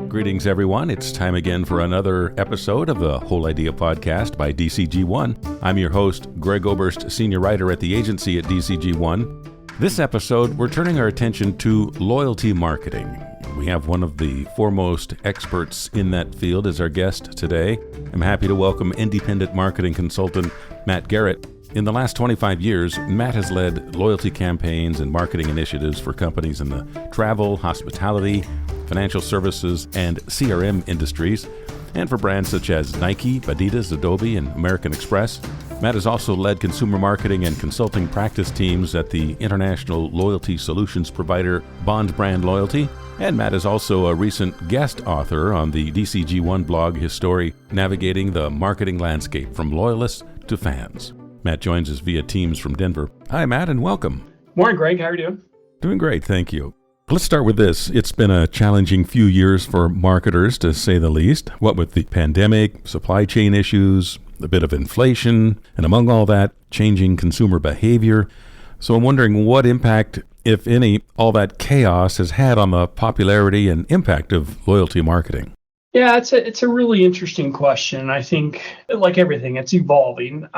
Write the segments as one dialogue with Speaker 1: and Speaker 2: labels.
Speaker 1: Greetings, everyone. It's time again for another episode of the Whole Idea Podcast by DCG ONE. I'm your host, Greg Oberst, senior writer at the agency at DCG ONE. This episode, we're turning our attention to loyalty marketing. We have one of the foremost experts in that field as our guest today. I'm happy to welcome independent marketing consultant Matt Garrett. In the last 25 years, Matt has led loyalty campaigns and marketing initiatives for companies in the travel, hospitality, financial services, and CRM industries, and for brands such as Nike, Adidas, Adobe, and American Express. Matt has also led consumer marketing and consulting practice teams at the international loyalty solutions provider Bond Brand Loyalty. And Matt is also a recent guest author on the DCG ONE blog, his story, Navigating the Marketing Landscape from Loyalists to Fans. Matt joins us via Teams from Denver. Hi, Matt, and welcome.
Speaker 2: Morning, Greg. How are you doing?
Speaker 1: Doing great, thank you. Let's start with this. It's been a challenging few years for marketers, to say the least. What with the pandemic, supply chain issues, a bit of inflation, and among all that, changing consumer behavior. So I'm wondering what impact, if any, all that chaos has had on the popularity and impact of loyalty marketing.
Speaker 2: Yeah, it's a really interesting question. I think, like everything, it's evolving.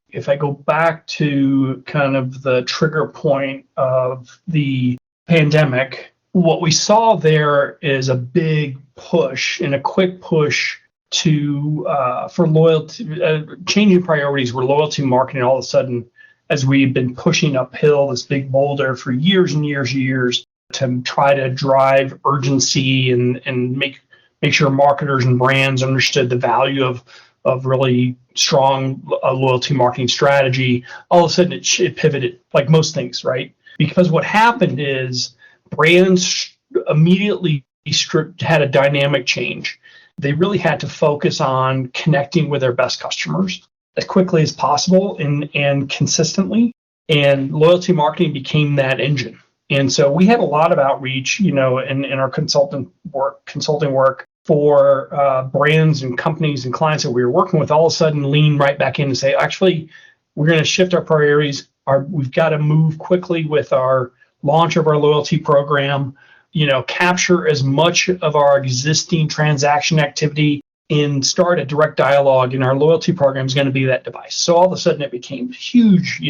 Speaker 2: If I go back to kind of the trigger point of the pandemic, what we saw there is a big push and a quick push to for loyalty, changing priorities where loyalty marketing all of a sudden, as we've been pushing uphill this big boulder for years and years and years to try to drive urgency and make sure marketers and brands understood the value of really strong loyalty marketing strategy. All of a sudden it pivoted, like most things, right? Because what happened is brands immediately had a dynamic change. They really had to focus on connecting with their best customers as quickly as possible and consistently. And loyalty marketing became that engine. And so we had a lot of outreach, in our consulting work for brands and companies and clients that we were working with. All of a sudden lean right back in and say, actually, we're going to shift our priorities. We've got to move quickly with our launch of our loyalty program, capture as much of our existing transaction activity and start a direct dialogue. And our loyalty program is going to be that device. So all of a sudden it became huge,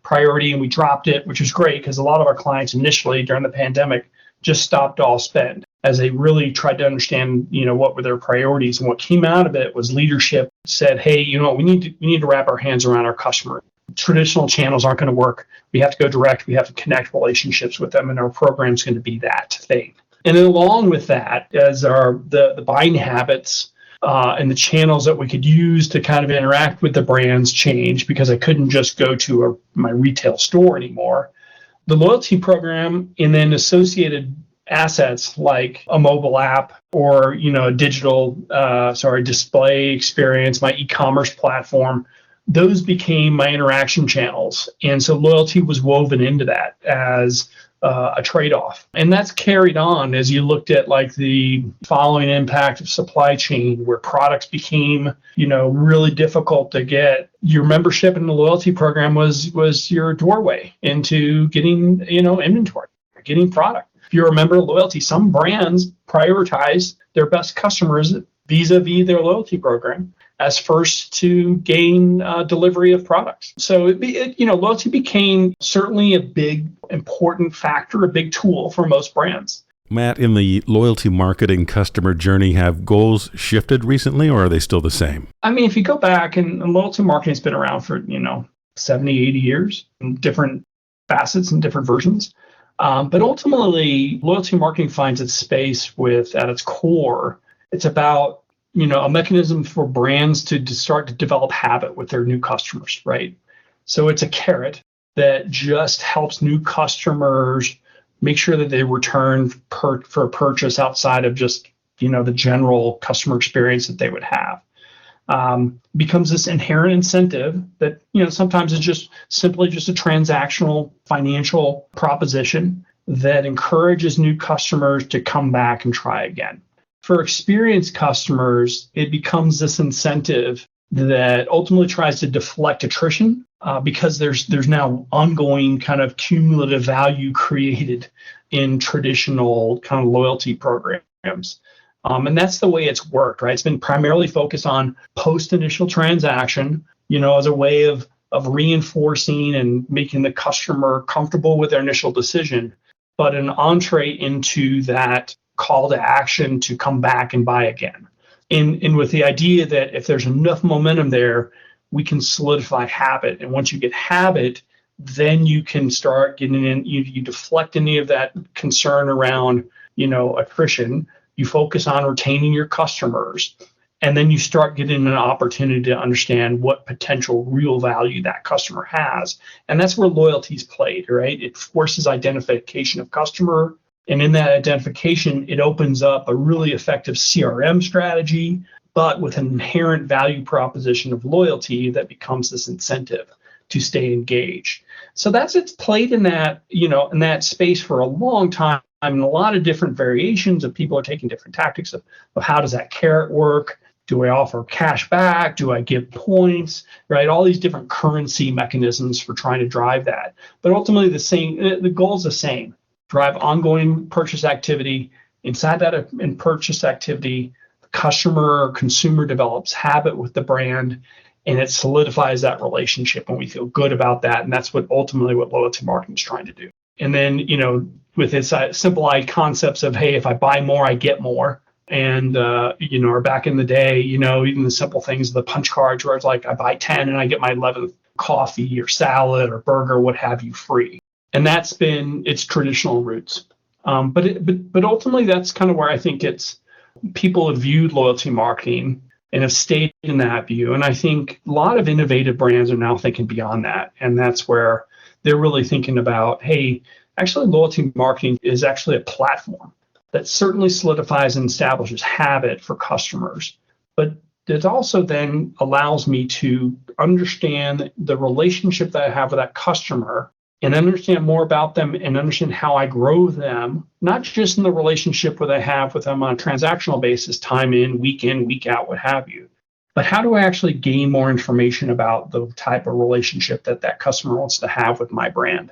Speaker 2: priority, and we dropped it, which is great because a lot of our clients initially during the pandemic just stopped all spend as they really tried to understand, what were their priorities. And what came out of it was leadership said, hey, we need to wrap our hands around our customer. Traditional channels aren't going to work. We have to go direct. We have to connect relationships with them, and our program's going to be that thing. And then along with that, as the buying habits and the channels that we could use to kind of interact with the brands changed, because I couldn't just go to my retail store anymore. The loyalty program and then associated assets like a mobile app or a digital display experience, my e-commerce platform, those became my interaction channels. And so loyalty was woven into that as a trade-off. And that's carried on as you looked at like the following impact of supply chain, where products became, really difficult to get. Your membership in the loyalty program was your doorway into getting, inventory, getting product. If you're a member of loyalty, some brands prioritize their best customers vis-a-vis their loyalty program as first to gain delivery of products. So loyalty became certainly a big, important factor, a big tool for most brands.
Speaker 1: Matt, in the loyalty marketing customer journey, have goals shifted recently, or are they still the same?
Speaker 2: I mean, if you go back, and loyalty marketing has been around for, 70, 80 years in different facets and different versions. But ultimately, loyalty marketing finds its space at its core, it's about a mechanism for brands to start to develop habit with their new customers, right? So it's a carrot that just helps new customers make sure that they return for a purchase outside of just, the general customer experience that they would have. Becomes this inherent incentive that, sometimes it's just simply just a transactional financial proposition that encourages new customers to come back and try again. For experienced customers, it becomes this incentive that ultimately tries to deflect attrition because there's now ongoing kind of cumulative value created in traditional kind of loyalty programs. And that's the way it's worked, right? It's been primarily focused on post-initial transaction, as a way of reinforcing and making the customer comfortable with their initial decision, but an entree into that call to action to come back and buy again. And with the idea that if there's enough momentum there, we can solidify habit. And once you get habit, then you can start getting in, you deflect any of that concern around, attrition. You focus on retaining your customers, and then you start getting an opportunity to understand what potential real value that customer has. And that's where loyalty's played, right? It forces identification of customer. And in that identification, it opens up a really effective CRM strategy, but with an inherent value proposition of loyalty that becomes this incentive to stay engaged. So it's played in that, in that space for a long time. And a lot of different variations of people are taking different tactics of how does that carrot work? Do I offer cash back? Do I give points? Right? All these different currency mechanisms for trying to drive that. But ultimately the goal is the same. Drive ongoing purchase activity. Inside that in purchase activity, the customer or consumer develops habit with the brand, and it solidifies that relationship, and we feel good about that. And that's what loyalty marketing is trying to do. And then, with its simple concepts of, hey, if I buy more, I get more. And, or back in the day, even the simple things, the punch cards where it's like, I buy 10 and I get my 11th coffee or salad or burger, what have you, free. And that's been its traditional roots. But ultimately, that's kind of where I think people have viewed loyalty marketing and have stayed in that view. And I think a lot of innovative brands are now thinking beyond that. And that's where they're really thinking about, hey, actually loyalty marketing is actually a platform that certainly solidifies and establishes habit for customers. But it also then allows me to understand the relationship that I have with that customer and understand more about them and understand how I grow them, not just in the relationship that I have with them on a transactional basis, time in, week out, what have you, but how do I actually gain more information about the type of relationship that customer wants to have with my brand?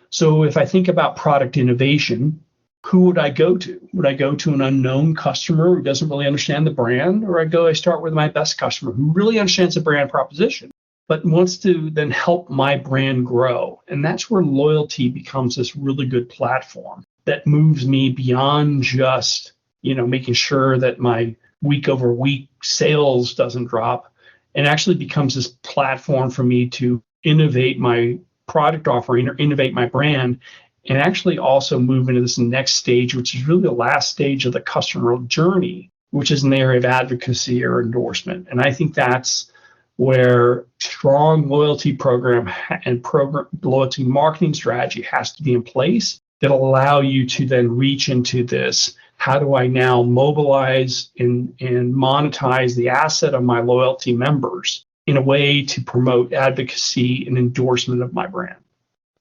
Speaker 2: So if I think about product innovation, who would I go to? Would I go to an unknown customer who doesn't really understand the brand? Or I start with my best customer who really understands the brand proposition, but wants to then help my brand grow? And that's where loyalty becomes this really good platform that moves me beyond just, making sure that my week over week sales doesn't drop, and actually becomes this platform for me to innovate my product offering or innovate my brand, and actually also move into this next stage, which is really the last stage of the customer journey, which is an area of advocacy or endorsement. And I think that's where strong loyalty program and loyalty marketing strategy has to be in place that'll allow you to then reach into this. How do I now mobilize and monetize the asset of my loyalty members in a way to promote advocacy and endorsement of my brand?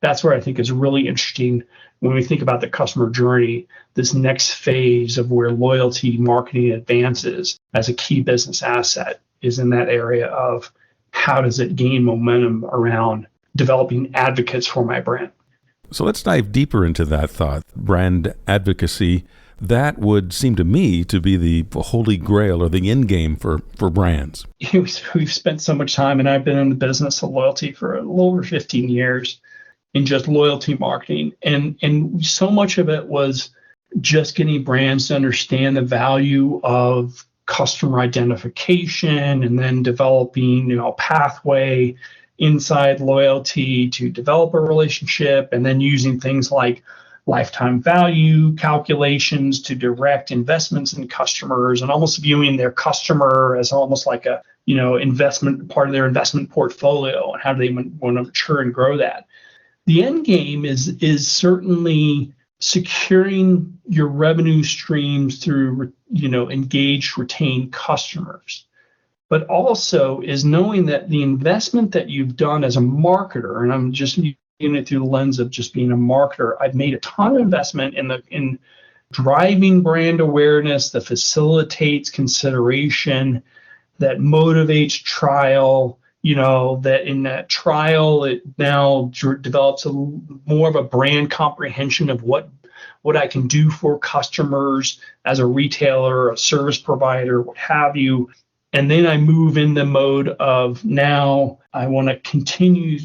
Speaker 2: That's where I think is really interesting when we think about the customer journey, this next phase of where loyalty marketing advances as a key business asset is in that area of how does it gain momentum around developing advocates for my brand.
Speaker 1: So let's dive deeper into that thought, brand advocacy. That would seem to me to be the holy grail or the end game for brands.
Speaker 2: We've spent so much time, and I've been in the business of loyalty for a little over 15 years in just loyalty marketing. And so much of it was just getting brands to understand the value of customer identification and then developing, a pathway inside loyalty to develop a relationship, and then using things like lifetime value calculations to direct investments in customers, and almost viewing their customer as almost like a, investment part of their investment portfolio, and how do they want to mature and grow that. The end game is certainly securing your revenue streams through, engaged, retained customers, but also is knowing that the investment that you've done as a marketer, and I'm just using it through the lens of just being a marketer, I've made a ton of investment in driving brand awareness that facilitates consideration, that motivates trial, that in that trial, it now develops more of a brand comprehension of what what I can do for customers as a retailer, a service provider, what have you. And then I move in the mode of now I want to continue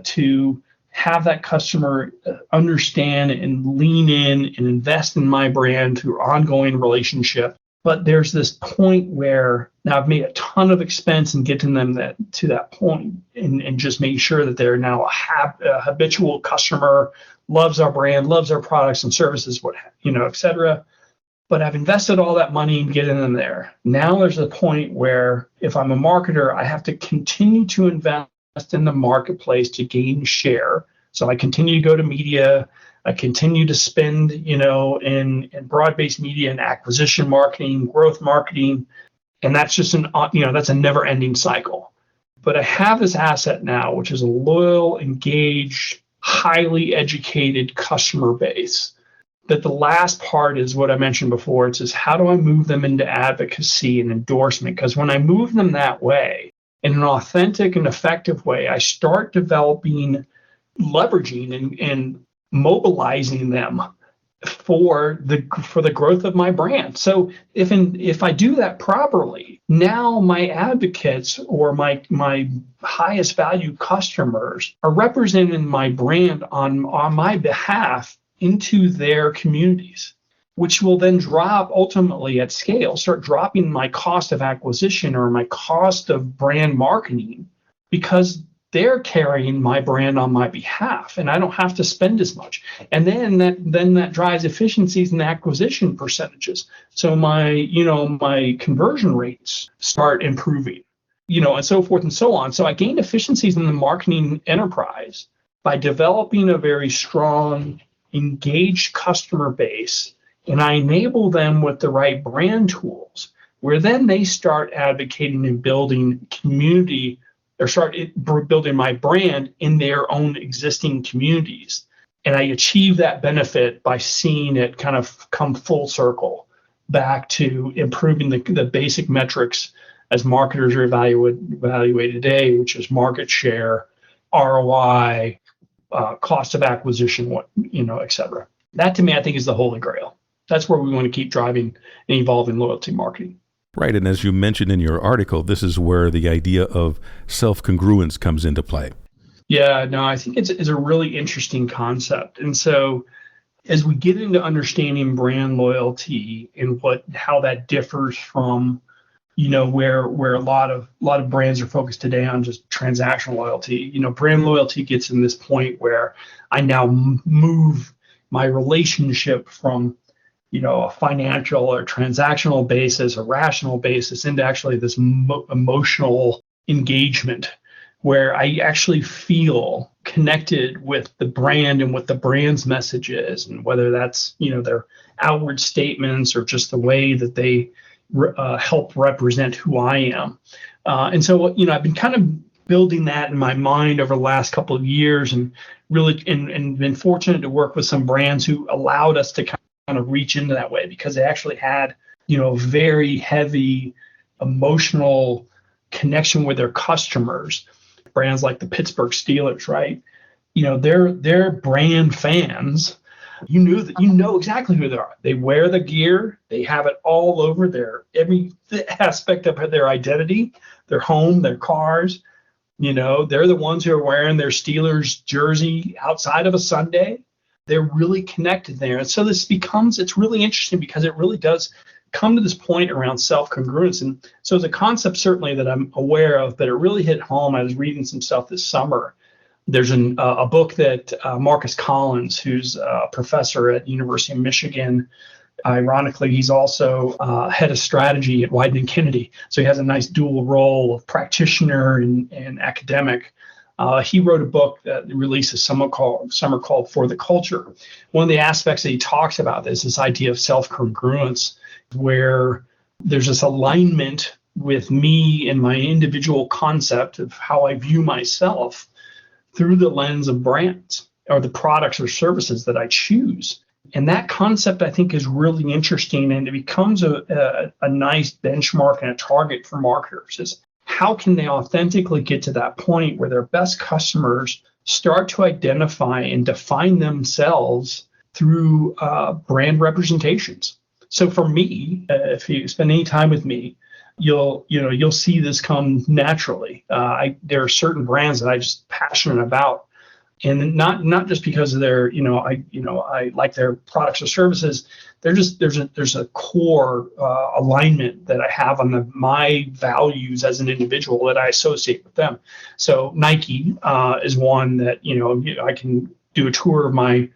Speaker 2: to have that customer understand and lean in and invest in my brand through ongoing relationship. But there's this point where now I've made a ton of expense in getting them to that point and just making sure that they're now a habitual customer, loves our brand, loves our products and services, et cetera. But I've invested all that money in getting them there. Now there's a point where if I'm a marketer, I have to continue to invest in the marketplace to gain share. So I continue to go to media. I continue to spend, in broad-based media and acquisition marketing, growth marketing, and that's just that's a never-ending cycle. But I have this asset now, which is a loyal, engaged, highly educated customer base. That the last part is what I mentioned before. It's just how do I move them into advocacy and endorsement? Because when I move them that way, in an authentic and effective way, I start developing, leveraging, and mobilizing them for the growth of my brand. So if I do that properly, now my advocates or my highest value customers are representing my brand on my behalf into their communities, which will then drop ultimately at scale, start dropping my cost of acquisition or my cost of brand marketing because they're carrying my brand on my behalf and I don't have to spend as much. And then that drives efficiencies in acquisition percentages. So my conversion rates start improving, and so forth and so on. So I gain efficiencies in the marketing enterprise by developing a very strong, engaged customer base, and I enable them with the right brand tools, where then they start advocating and building community or start building my brand in their own existing communities. And I achieve that benefit by seeing it kind of come full circle back to improving the basic metrics as marketers are evaluated today, which is market share, ROI, cost of acquisition, et cetera. That to me, I think is the holy grail. That's where we want to keep driving and evolving loyalty marketing.
Speaker 1: Right. And as you mentioned in your article, this is where the idea of self-congruence comes into play.
Speaker 2: Yeah, no, I think it's a really interesting concept. And so as we get into understanding brand loyalty and how that differs from, where a lot of brands are focused today on just transactional loyalty, brand loyalty gets in this point where I now move my relationship from a financial or transactional basis, a rational basis, into actually this emotional engagement where I actually feel connected with the brand and what the brand's message is, and whether that's, their outward statements or just the way that they help represent who I am. And so, I've been kind of building that in my mind over the last couple of years and really and been fortunate to work with some brands who allowed us to kind of reach into that way because they actually had, very heavy emotional connection with their customers. Brands like the Pittsburgh Steelers, right? They're brand fans. You know exactly who they are. They wear the gear. They have it all over every aspect of their identity, their home, their cars. They're the ones who are wearing their Steelers jersey outside of a Sunday. They're really connected there. And so it's really interesting because it really does come to this point around self-congruence. And so it's a concept certainly that I'm aware of, but it really hit home. I was reading some stuff this summer. There's a book that Marcus Collins, who's a professor at University of Michigan, ironically, he's also head of strategy at Wieden & Kennedy. So he has a nice dual role of practitioner and academic. He wrote a book that released this summer called For the Culture. One of the aspects that he talks about is this idea of self-congruence, where there's this alignment with me and my individual concept of how I view myself through the lens of brands or the products or services that I choose. And that concept, I think, is really interesting, and it becomes a nice benchmark and a target for marketers. Is how can they authentically get to that point where their best customers start to identify and define themselves through brand representations. So for me, if you spend any time with me, you'll see this come naturally. There are certain brands that I'm just passionate about, and not just because of their, I like their products or services. There's a core alignment that I have on my values as an individual that I associate with them. So Nike is one that I can do a tour of my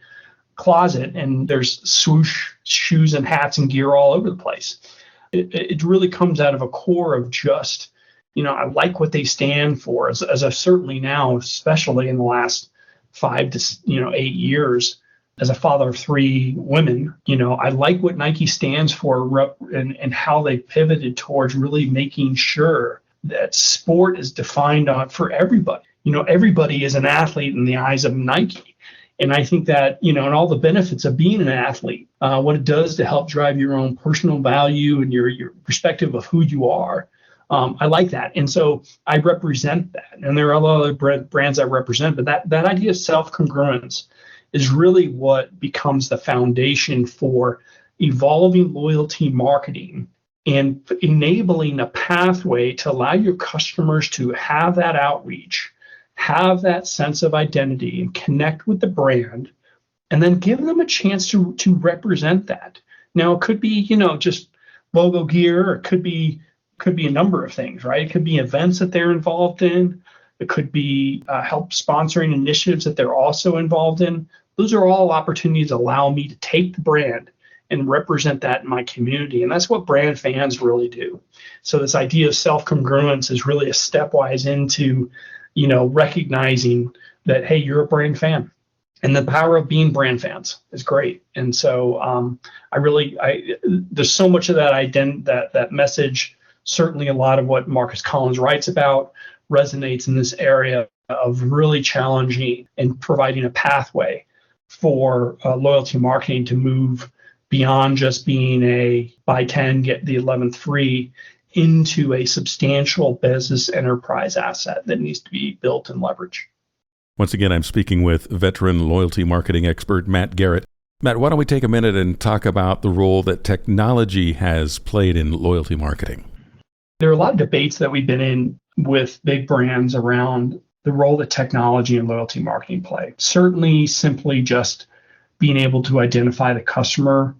Speaker 2: closet and there's swoosh shoes and hats and gear all over the place. It really comes out of a core of just, I like what they stand for, as I certainly now, especially in the last 5 to 8 years, as a father of 3 women, I like what Nike stands for and how they pivoted towards really making sure that sport is defined for everybody. Everybody is an athlete in the eyes of Nike. And I think that, and all the benefits of being an athlete, what it does to help drive your own personal value and your perspective of who you are. I like that. And so I represent that. And there are a lot of other brands I represent, but that idea of self-congruence is really what becomes the foundation for evolving loyalty marketing and enabling a pathway to allow your customers to have that outreach, have that sense of identity, and connect with the brand, and then give them a chance to represent that. Now, it could be, just logo gear, or it could be a number of things, right? It could be events that they're involved in. It could be help sponsoring initiatives that they're also involved in. Those are all opportunities that allow me to take the brand and represent that in my community. And that's what brand fans really do. So this idea of self-congruence is really a stepwise into recognizing that, hey, you're a brand fan, and the power of being brand fans is great. And so there's so much of that message. Certainly a lot of what Marcus Collins writes about resonates in this area of really challenging and providing a pathway for loyalty marketing to move beyond just being a buy 10, get the 11th free, into a substantial business enterprise asset that needs to be built and leveraged.
Speaker 1: Once again, I'm speaking with veteran loyalty marketing expert Matt Garrett. Matt, why don't we take a minute and talk about the role that technology has played in loyalty marketing?
Speaker 2: There are a lot of debates that we've been in with big brands around the role that technology and loyalty marketing play. Certainly simply just being able to identify the customer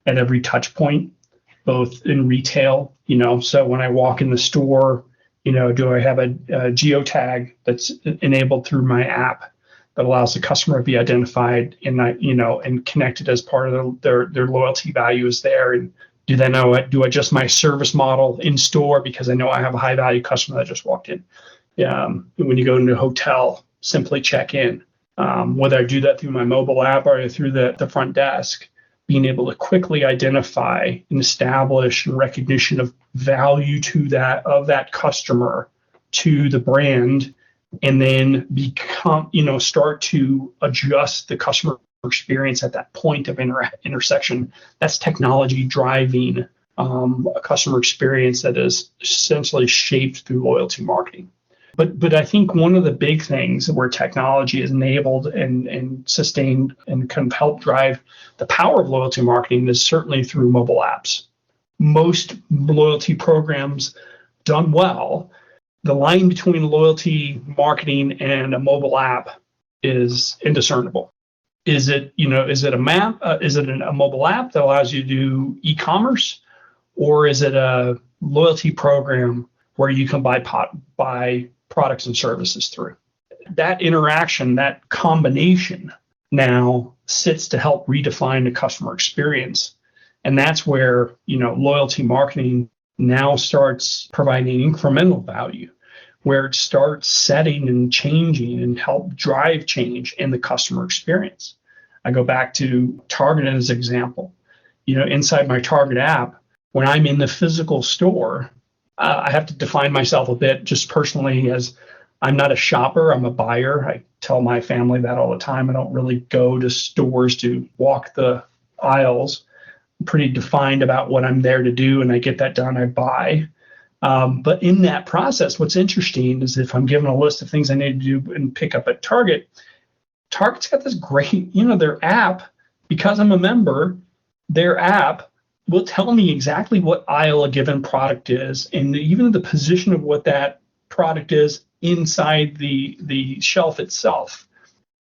Speaker 2: at every touch point, both in retail, so when I walk in the store, do I have a geotag that's enabled through my app that allows the customer to be identified and connected as part of their loyalty values there? And do I adjust my service model in store because I know I have a high value customer that just walked in? When you go into a hotel, simply check in. Whether I do that through my mobile app or through the front desk, being able to quickly identify and establish recognition of value of that customer to the brand, and then start to adjust the customer experience at that point of intersection. That's technology driving a customer experience that is essentially shaped through loyalty marketing. But I think one of the big things where technology is enabled and sustained and can help drive the power of loyalty marketing is certainly through mobile apps. Most loyalty programs done well, the line between loyalty marketing and a mobile app is indiscernible. Is it a map? Is it a mobile app that allows you to do e-commerce, or is it a loyalty program where you can buy products and services through? That interaction, that combination now sits to help redefine the customer experience. And that's where, loyalty marketing now starts providing incremental value, where it starts setting and changing and help drive change in the customer experience. I go back to Target as an example. Inside my Target app, when I'm in the physical store, I have to define myself a bit just personally as I'm not a shopper, I'm a buyer. I tell my family that all the time. I don't really go to stores to walk the aisles. I'm pretty defined about what I'm there to do, and I get that done, I buy. But in that process, what's interesting is if I'm given a list of things I need to do and pick up at Target, Target's got this great, their app Because I'm a member, their app will tell me exactly what aisle a given product is, and even the position of what that product is inside the shelf itself,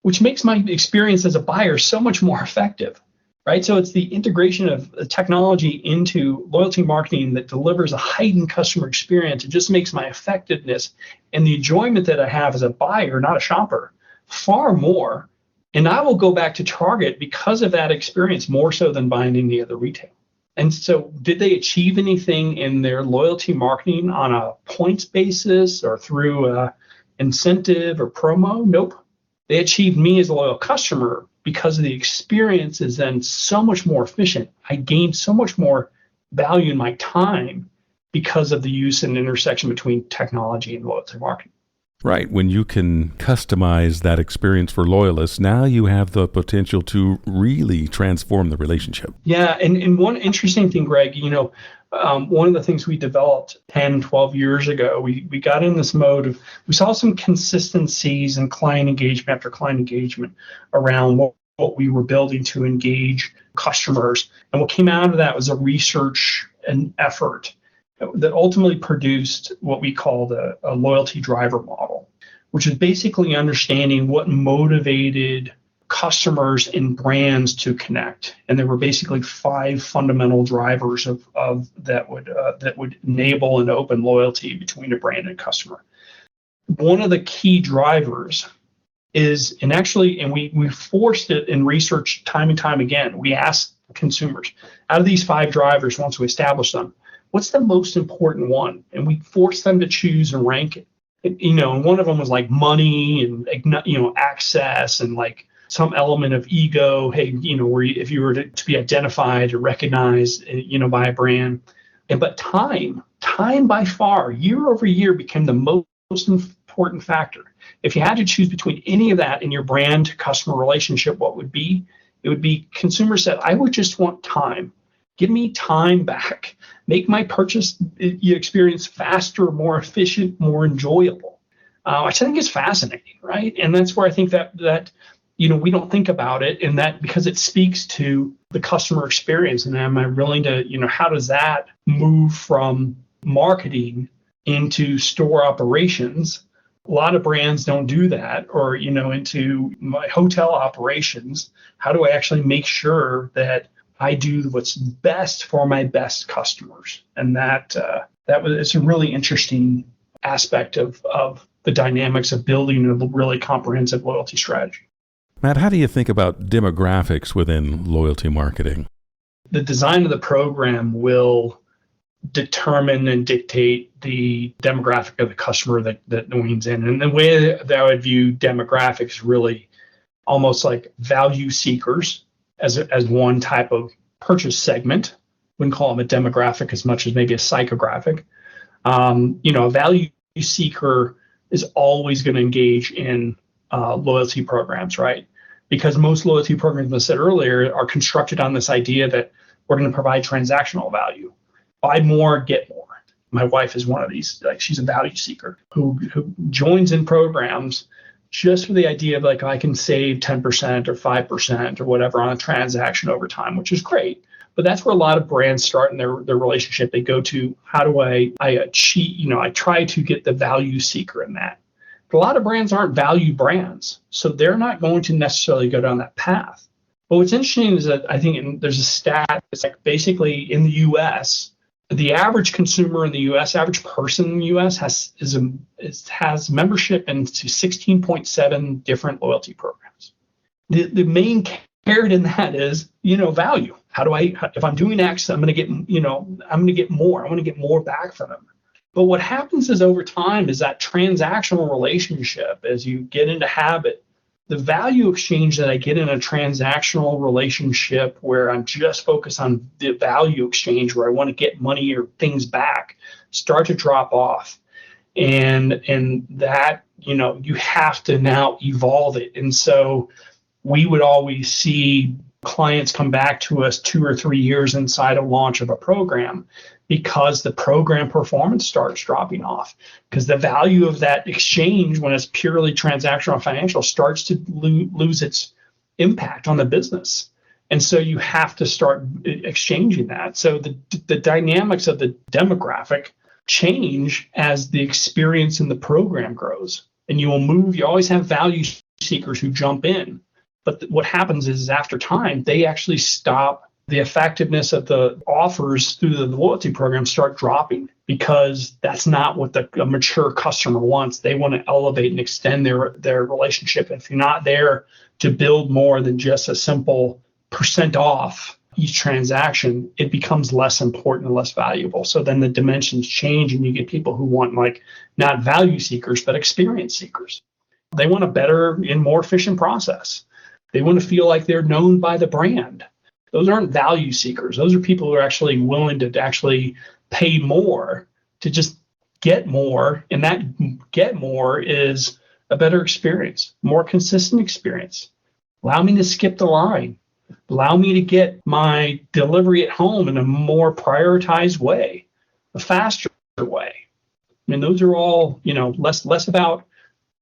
Speaker 2: which makes my experience as a buyer so much more effective, right? So it's the integration of technology into loyalty marketing that delivers a heightened customer experience. It just makes my effectiveness and the enjoyment that I have as a buyer, not a shopper, far more. And I will go back to Target because of that experience more so than buying any other retail. And so did they achieve anything in their loyalty marketing on a points basis or through a incentive or promo? Nope. They achieved me as a loyal customer because of the experience is then so much more efficient. I gained so much more value in my time because of the use and intersection between technology and loyalty marketing.
Speaker 1: Right. When you can customize that experience for loyalists, now you have the potential to really transform the relationship.
Speaker 2: Yeah. And one interesting thing, Greg, one of the things we developed 10, 12 years ago, we got in this mode of, we saw some consistencies in client engagement after client engagement around what we were building to engage customers. And what came out of that was a research and effort that ultimately produced what we called a loyalty driver model, which is basically understanding what motivated customers and brands to connect. And there were basically 5 fundamental drivers of that would enable and open loyalty between a brand and customer. One of the key drivers is, and we forced it in research time and time again. We asked consumers, out of these 5 drivers, once we established them, what's the most important one? And we forced them to choose and rank it. And one of them was like money and access and like some element of ego. Hey, where if you were to be identified or recognized, by a brand. But time by far, year over year, became the most important factor. If you had to choose between any of that in your brand to customer relationship, what would be? It would be consumers said, I would just want time. Give me time back. Make my purchase experience faster, more efficient, more enjoyable. Which I think is fascinating, right? And that's where I think that we don't think about it, and that because it speaks to the customer experience. And am I willing to, how does that move from marketing into store operations? A lot of brands don't do that, or into my hotel operations. How do I actually make sure that I do what's best for my best customers? And it's a really interesting aspect of the dynamics of building a really comprehensive loyalty strategy.
Speaker 1: Matt, how do you think about demographics within loyalty marketing?
Speaker 2: The design of the program will determine and dictate the demographic of the customer that leans in. And the way that I would view demographics, really almost like value seekers as one type of purchase segment. Wouldn't call them a demographic as much as maybe a psychographic. A value seeker is always going to engage in loyalty programs, right? Because most loyalty programs, as I said earlier, are constructed on this idea that we're going to provide transactional value. Buy more, get more. My wife is one of these. Like, she's a value seeker who joins in programs just for the idea of like, I can save 10% or 5% or whatever on a transaction over time, which is great. But that's where a lot of brands start in their relationship. They go to, how do I achieve, I try to get the value seeker in that. But a lot of brands aren't value brands, so they're not going to necessarily go down that path. But what's interesting is that I think there's a stat, it's like basically in the US, the average consumer in the U.S., average person in the U.S. has membership into 16.7 different loyalty programs. The main carrot in that is, value. How do if I'm doing X, I'm going to get, I'm going to get more. I want to get more back from them. But what happens is over time is that transactional relationship, as you get into habit, the value exchange that I get in a transactional relationship where I'm just focused on the value exchange, where I want to get money or things back, start to drop off. And that, you have to now evolve it. And so we would always see clients come back to us 2 or 3 years inside a launch of a program, because the program performance starts dropping off, because the value of that exchange, when it's purely transactional financial, starts to lose its impact on the business. And so you have to start exchanging that. So the dynamics of the demographic change as the experience in the program grows. And you always have value seekers who jump in. But what happens is after time, they actually stop. The effectiveness of the offers through the loyalty program start dropping because that's not what a mature customer wants. They want to elevate and extend their relationship. If you're not there to build more than just a simple % off each transaction, it becomes less important and less valuable. So then the dimensions change and you get people who want not value seekers, but experience seekers. They want a better and more efficient process. They want to feel like they're known by the brand. Those aren't value seekers. Those are people who are actually willing to actually pay more to just get more. And that get more is a better experience, more consistent experience. Allow me to skip the line. Allow me to get my delivery at home in a more prioritized way, a faster way. I mean, those are all, less about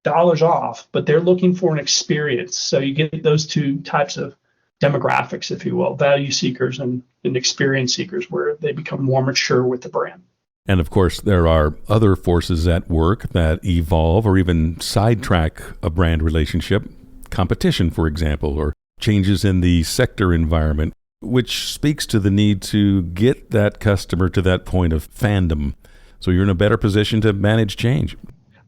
Speaker 2: dollars off, but they're looking for an experience. So you get those two types of demographics, if you will, value seekers and experience seekers, where they become more mature with the brand.
Speaker 1: And of course, there are other forces at work that evolve or even sidetrack a brand relationship. Competition, for example, or changes in the sector environment, which speaks to the need to get that customer to that point of fandom. So you're in a better position to manage change.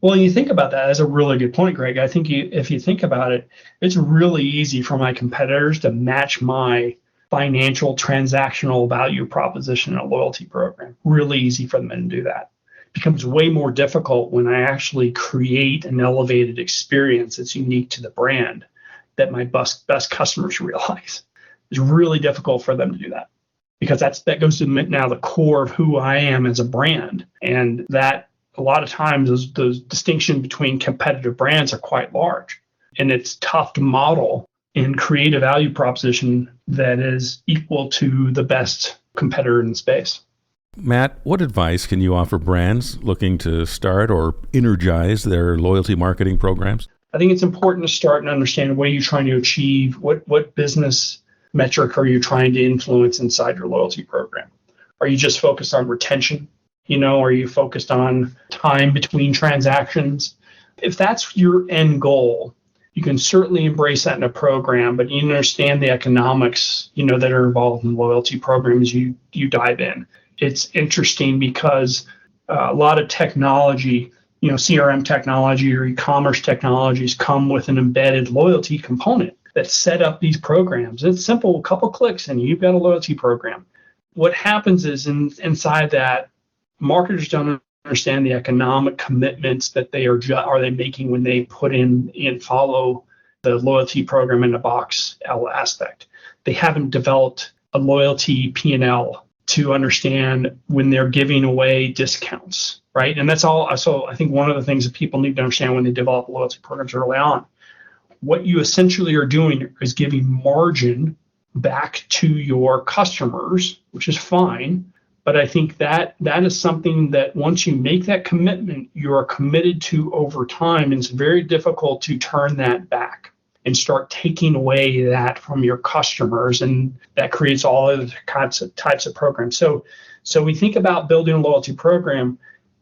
Speaker 2: Well, you think about that. That's a really good point, Greg. I think if you think about it, it's really easy for my competitors to match my financial transactional value proposition in a loyalty program. Really easy for them to do that. It becomes way more difficult when I actually create an elevated experience that's unique to the brand that my best customers realize. It's really difficult for them to do that because that goes to now the core of who I am as a brand. And that a lot of times those distinctions between competitive brands are quite large, and it's tough to model and create a value proposition that is equal to the best competitor in the space.
Speaker 1: Matt, what advice can you offer brands looking to start or energize their loyalty marketing programs?
Speaker 2: I think it's important to start and understand what are you trying to achieve, what business metric are you trying to influence inside your loyalty program? Are you just focused on retention? Are you focused on time between transactions? If that's your end goal, you can certainly embrace that in a program, but you understand the economics, that are involved in loyalty programs, you dive in. It's interesting because a lot of technology, CRM technology or e-commerce technologies come with an embedded loyalty component that set up these programs. It's simple, a couple clicks and you've got a loyalty program. What happens is inside that, marketers don't understand the economic commitments that they are they making when they put in and follow the loyalty program in the box aspect. They haven't developed a loyalty P&L to understand when they're giving away discounts, right? And that's all. So I think one of the things that people need to understand when they develop loyalty programs early on, what you essentially are doing is giving margin back to your customers, which is fine. But I think that is something that once you make that commitment, you are committed to over time. And it's very difficult to turn that back and start taking away that from your customers. And that creates all other types of programs. So we think about building a loyalty program.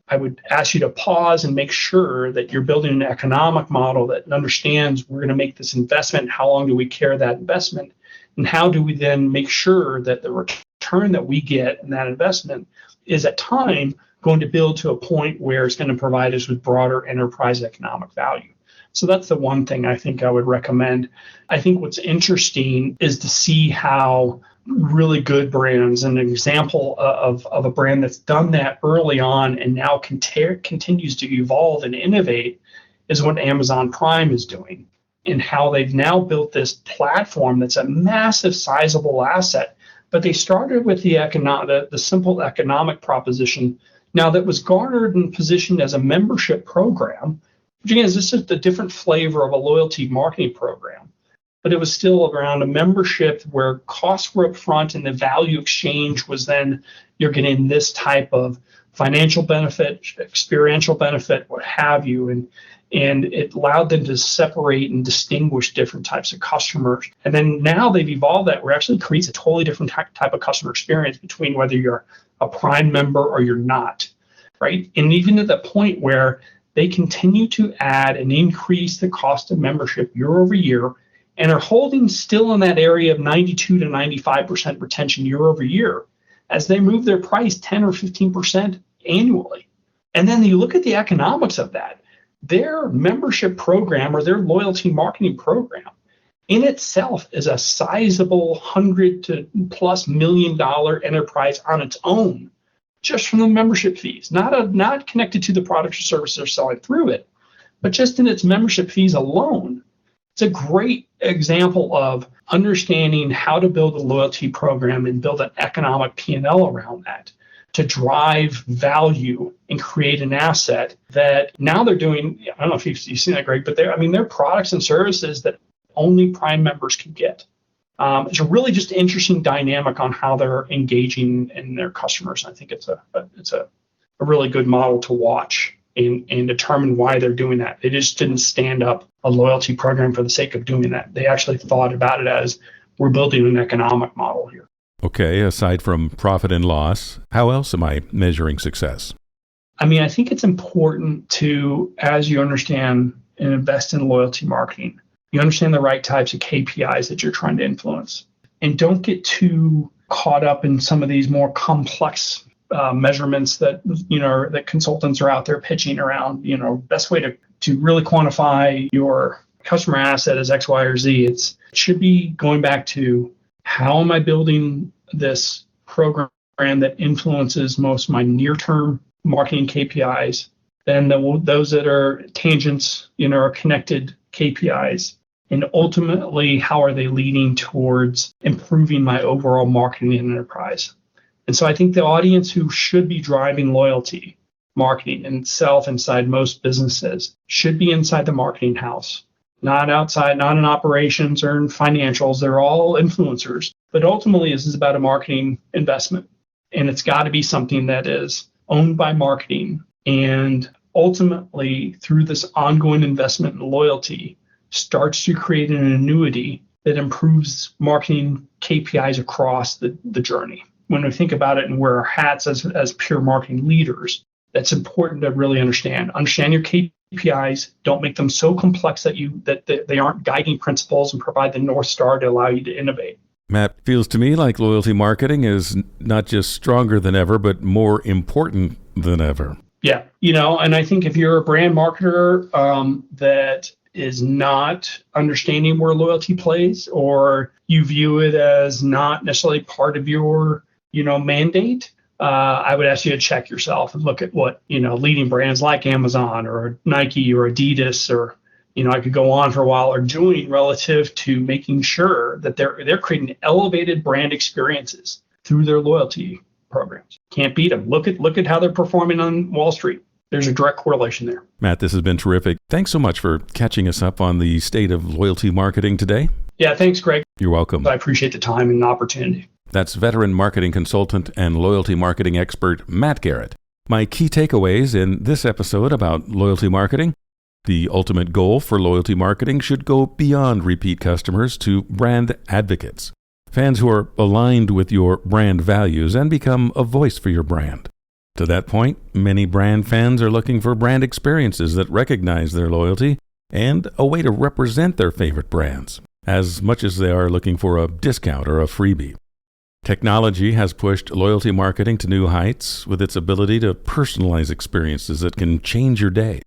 Speaker 2: I would ask you to pause and make sure that you're building an economic model that understands we're going to make this investment. How long do we carry that investment? And how do we then make sure that the return that we get in that investment is at time going to build to a point where it's going to provide us with broader enterprise economic value. So that's the one thing I think I would recommend. I think what's interesting is to see how really good brands, an example of a brand that's done that early on and now continues to evolve and innovate is what Amazon Prime is doing, and how they've now built this platform that's a massive, sizable asset. But they started with the simple economic proposition now that was garnered and positioned as a membership program, which again is just a different flavor of a loyalty marketing program. But it was still around a membership where costs were up front and the value exchange was then you're getting this type of financial benefit, experiential benefit, what have you. And it allowed them to separate and distinguish different types of customers. And then now they've evolved that where it actually creates a totally different type of customer experience between whether you're a Prime member or you're not, right? And even to the point where they continue to add and increase the cost of membership year over year and are holding still in that area of 92 to 95% retention year over year as they move their price 10 or 15% annually. And then you look at the economics of that. Their membership program or their loyalty marketing program in itself is a sizable $100 to plus $1 million enterprise on its own, just from the membership fees, not connected to the products or services they're selling through it, but just in its membership fees alone. It's a great example of understanding how to build a loyalty program and build an economic P&L around that to drive value and create an asset that now they're doing. I don't know if you've seen that, Greg, but they're products and services that only Prime members can get. It's a really just interesting dynamic on how they're engaging in their customers. I think it's a really good model to watch and determine why they're doing that. They just didn't stand up a loyalty program for the sake of doing that. They actually thought about it as we're building an economic model here.
Speaker 1: Okay, aside from profit and loss, how else am I measuring success?
Speaker 2: I think it's important to, as you understand and invest in loyalty marketing, you understand the right types of KPIs that you're trying to influence. And don't get too caught up in some of these more complex measurements that, that consultants are out there pitching around. Best way to really quantify your customer asset is X, Y, or Z. It should be going back to how am I building this program that influences most of my near-term marketing KPIs, then those that are tangents, are connected KPIs, and ultimately how are they leading towards improving my overall marketing enterprise. And so I think the audience who should be driving loyalty marketing itself inside most businesses should be inside the marketing house, not outside, not in operations or in financials. They're all influencers, but ultimately this is about a marketing investment, and it's got to be something that is owned by marketing, and ultimately through this ongoing investment in loyalty starts to create an annuity that improves marketing KPIs across the journey. When we think about it and wear our hats as pure marketing leaders, that's important to really understand. Understand your KPIs. Don't make them so complex that they aren't guiding principles, and provide the North Star to allow you to innovate.
Speaker 1: Matt, feels to me like loyalty marketing is not just stronger than ever, but more important than ever.
Speaker 2: Yeah, and I think if you're a brand marketer that is not understanding where loyalty plays, or you view it as not necessarily part of your, mandate, I would ask you to check yourself and look at what, leading brands like Amazon or Nike or Adidas, or, I could go on for a while, are doing relative to making sure that they're creating elevated brand experiences through their loyalty programs. Can't beat them. Look at how they're performing on Wall Street. There's a direct correlation there.
Speaker 1: Matt, this has been terrific. Thanks so much for catching us up on the state of loyalty marketing today.
Speaker 2: Yeah, thanks, Greg.
Speaker 1: You're welcome.
Speaker 2: I appreciate the time and the opportunity.
Speaker 1: That's veteran marketing consultant and loyalty marketing expert Matt Garrett. My key takeaways in this episode about loyalty marketing: the ultimate goal for loyalty marketing should go beyond repeat customers to brand advocates, fans who are aligned with your brand values and become a voice for your brand. To that point, many brand fans are looking for brand experiences that recognize their loyalty and a way to represent their favorite brands, as much as they are looking for a discount or a freebie. Technology has pushed loyalty marketing to new heights with its ability to personalize experiences that can change your day.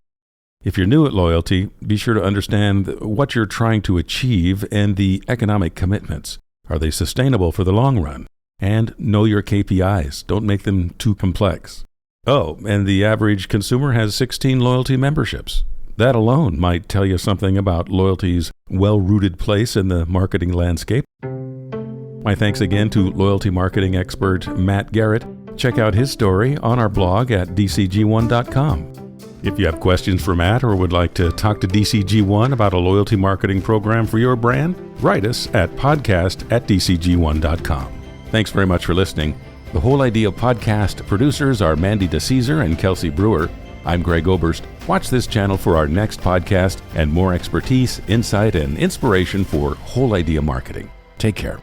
Speaker 1: If you're new at loyalty, be sure to understand what you're trying to achieve and the economic commitments. Are they sustainable for the long run? And know your KPIs. Don't make them too complex. Oh, and the average consumer has 16 loyalty memberships. That alone might tell you something about loyalty's well-rooted place in the marketing landscape. My thanks again to loyalty marketing expert Matt Garrett. Check out his story on our blog at DCG ONE.com. If you have questions for Matt or would like to talk to DCG ONE about a loyalty marketing program for your brand, write us at podcast@DCG1.com. Thanks very much for listening. The Whole Idea podcast producers are Mandy DeCesar and Kelsey Brewer. I'm Greg Oberst. Watch this channel for our next podcast and more expertise, insight, and inspiration for whole idea marketing. Take care.